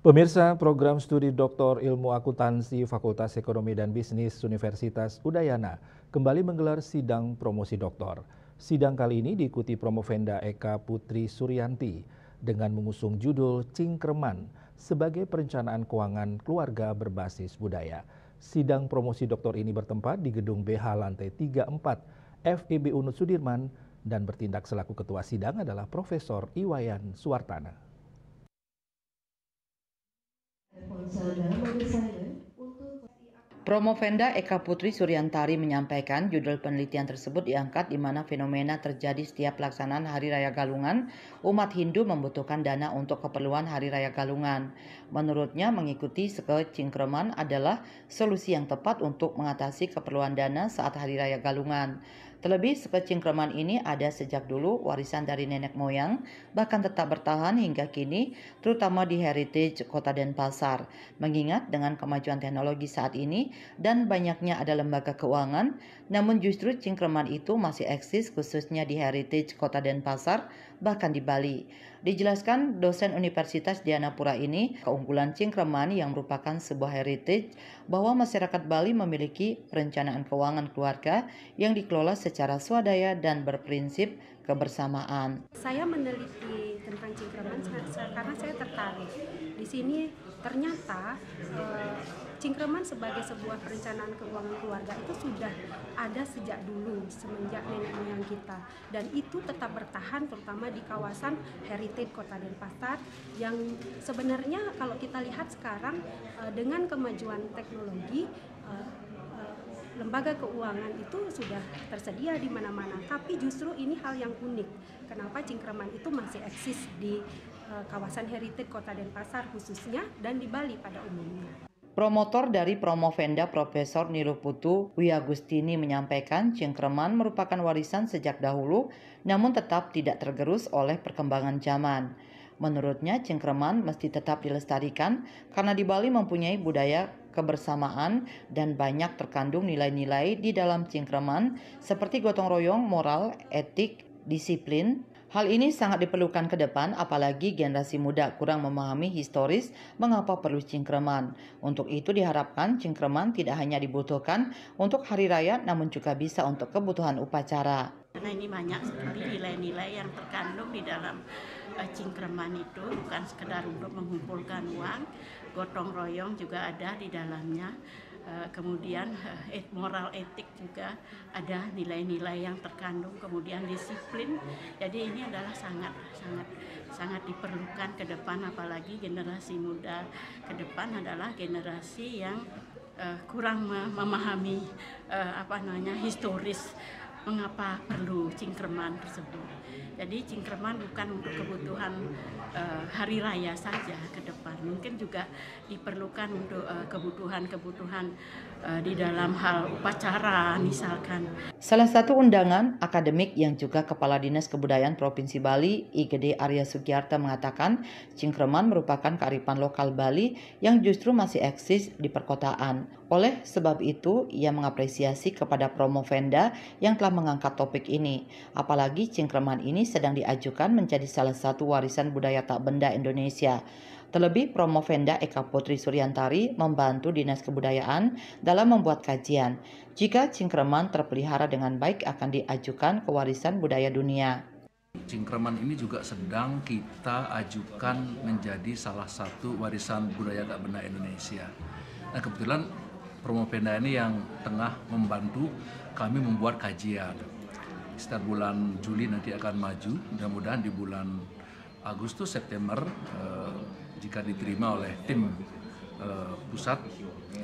Pemirsa, program studi Doktor Ilmu Akuntansi Fakultas Ekonomi dan Bisnis Universitas Udayana kembali menggelar sidang promosi doktor. Sidang kali ini diikuti Promovenda Eka Putri Suryanti dengan mengusung judul Cingkreman sebagai perencanaan keuangan keluarga berbasis budaya. Sidang promosi doktor ini bertempat di Gedung BH lantai 34 FEB Unut Sudirman dan bertindak selaku ketua sidang adalah Profesor Iwayan Suwartana. Promovenda Eka Putri Suryantari menyampaikan judul penelitian tersebut diangkat di mana fenomena terjadi setiap pelaksanaan Hari Raya Galungan, umat Hindu membutuhkan dana untuk keperluan Hari Raya Galungan. Menurutnya mengikuti Cingkreman adalah solusi yang tepat untuk mengatasi keperluan dana saat Hari Raya Galungan. Terlebih Cingkreman ini ada sejak dulu warisan dari nenek moyang, bahkan tetap bertahan hingga kini, terutama di heritage Kota Denpasar. Mengingat dengan kemajuan teknologi saat ini dan banyaknya ada lembaga keuangan, namun justru Cingkreman itu masih eksis khususnya di heritage Kota Denpasar, bahkan di Bali. Dijelaskan dosen Universitas Dianapura ini, keunggulan Cingkreman yang merupakan sebuah heritage bahwa masyarakat Bali memiliki perencanaan keuangan keluarga yang dikelola secara swadaya dan berprinsip kebersamaan. Saya meneliti tentang Cingkreman karena saya tertarik. Di sini ternyata Cingkreman sebagai sebuah perencanaan keuangan keluarga itu sudah ada sejak dulu, semenjak nenek moyang kita, dan itu tetap bertahan terutama di kawasan heritage Kota Denpasar yang sebenarnya kalau kita lihat sekarang dengan kemajuan teknologi lembaga keuangan itu sudah tersedia di mana-mana, tapi justru ini hal yang unik. Kenapa Cingkreman itu masih eksis di kawasan heritage Kota Denpasar khususnya dan di Bali pada umumnya. Promotor dari Promovenda Profesor Niluputu Wiagustini menyampaikan Cingkreman merupakan warisan sejak dahulu namun tetap tidak tergerus oleh perkembangan zaman. Menurutnya Cingkreman mesti tetap dilestarikan karena di Bali mempunyai budaya kebersamaan dan banyak terkandung nilai-nilai di dalam Cingkreman seperti gotong royong, moral, etik, disiplin. Hal ini sangat diperlukan ke depan apalagi generasi muda kurang memahami historis mengapa perlu Cingkreman. Untuk itu diharapkan Cingkreman tidak hanya dibutuhkan untuk hari raya namun juga bisa untuk kebutuhan upacara. Karena ini banyak sekali nilai-nilai yang terkandung di dalam Cingkreman itu, bukan sekedar untuk mengumpulkan uang, gotong royong juga ada di dalamnya. Kemudian moral etik juga ada nilai-nilai yang terkandung, kemudian disiplin. Jadi ini adalah sangat diperlukan ke depan, apalagi generasi muda ke depan adalah generasi yang kurang memahami historis mengapa perlu Cingkreman tersebut. Jadi Cingkreman bukan untuk kebutuhan hari raya saja ke depan, mungkin juga diperlukan untuk kebutuhan-kebutuhan di dalam hal upacara misalkan. Salah satu undangan akademik yang juga Kepala Dinas Kebudayaan Provinsi Bali, IGD Arya Sugiarta mengatakan Cingkreman merupakan kearifan lokal Bali yang justru masih eksis di perkotaan. Oleh sebab itu, ia mengapresiasi kepada Promovenda yang telah mengangkat topik ini. Apalagi Cingkreman ini sedang diajukan menjadi salah satu warisan budaya tak benda Indonesia. Terlebih Promovenda Eka Putri Suryantari membantu Dinas Kebudayaan dalam membuat kajian. Jika Cingkreman terpelihara dengan baik akan diajukan ke warisan budaya dunia. Cingkreman ini juga sedang kita ajukan menjadi salah satu warisan budaya tak benda Indonesia. Nah kebetulan Promovenda ini yang tengah membantu kami membuat kajian. Sekitar bulan Juli nanti akan maju, mudah-mudahan di bulan Agustus September jika diterima oleh tim pusat,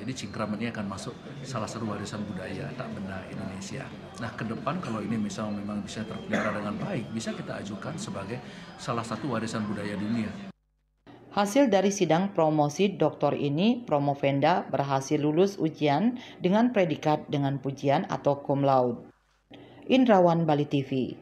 jadi Cingkreman ini akan masuk salah satu warisan budaya tak benda Indonesia. Nah ke depan kalau ini misalnya memang bisa terpelihara dengan baik, bisa kita ajukan sebagai salah satu warisan budaya dunia. Hasil dari sidang promosi doktor ini, Promovenda berhasil lulus ujian dengan predikat dengan pujian atau cum laude. Indrawan, Bali TV.